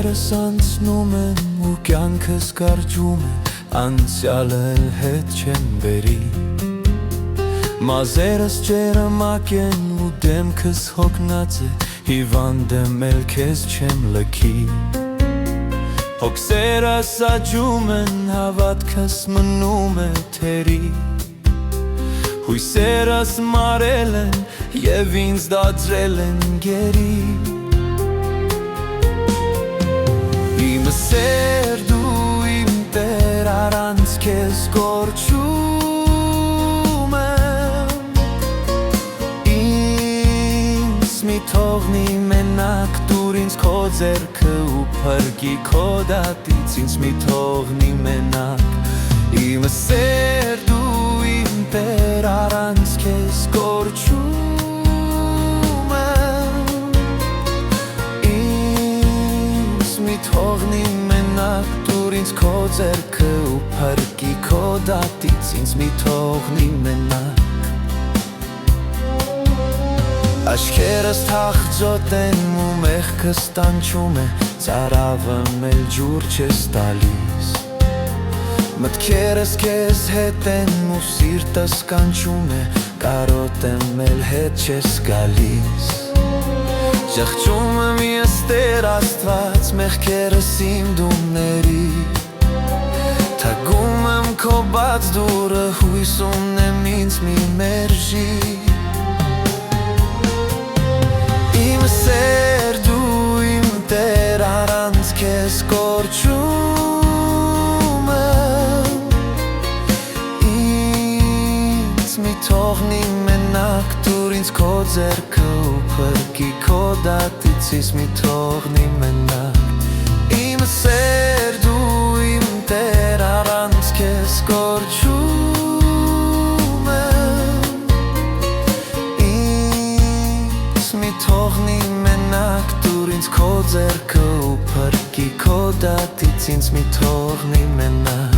Օրերս անցնում են ու կյանքս կարճում է, անցյալը էլ հետ չեմ բերի։ Մազերս ջերմակ են ու դեմքս հոգնած է, հիվանդ եմ էլ քեզ չեմ լքի։ Հոգսերս աճում են, հավատքս մնում է թերի, հույսերս մարել են և ինձ դարձրել են գերի։ Իմ սեր դու իմ Տեր, առանց քեզ կորչում եմ, ինձ մի թողնի մենակ, դուր ինձ քո ձեռքը ու փրկի քո դատից, ինձ մի թողնի մենակ։ Իմ սեր դու իմ Տեր, առանց քեզ կորչում եմ, ինձ մի թողնի մենակ, դուր ինձ քո ձեռքը ու փրկի քո դատից, ինձ մի թողնի մենակ։ Աչքերս թախծոտ են ու մեղքս տանջում է, ծարավը էլ ջուր չես տալիս։ Մտքերս քեզ հետ են ու սիրտս կանչում է, կարոտ եմ էլ հետ չես գալիս։ Ճղճում եմ ես Տեր Աստված, մեղքերս իմ դումների, թագում եմ քո բաց դուրը, հույս ունեմ ինձ մի մերժի։ Իմ սեր դու իմ Տեր, առանց քեզ կորչում եմ, ինձ մի թողնի մենակ, դուր ինձ քո ձեռքը ու փրկի քո դատից, ինձ մի թողնի մենակ։ Իմ սեր դու իմ Տեր, առանց քեզ կորչում եմ, ինձ մի թողնի մենակ, դուր ինձ քո ձեռքը ու փրկի քո դատից, ինձ մի թողնի մենակ։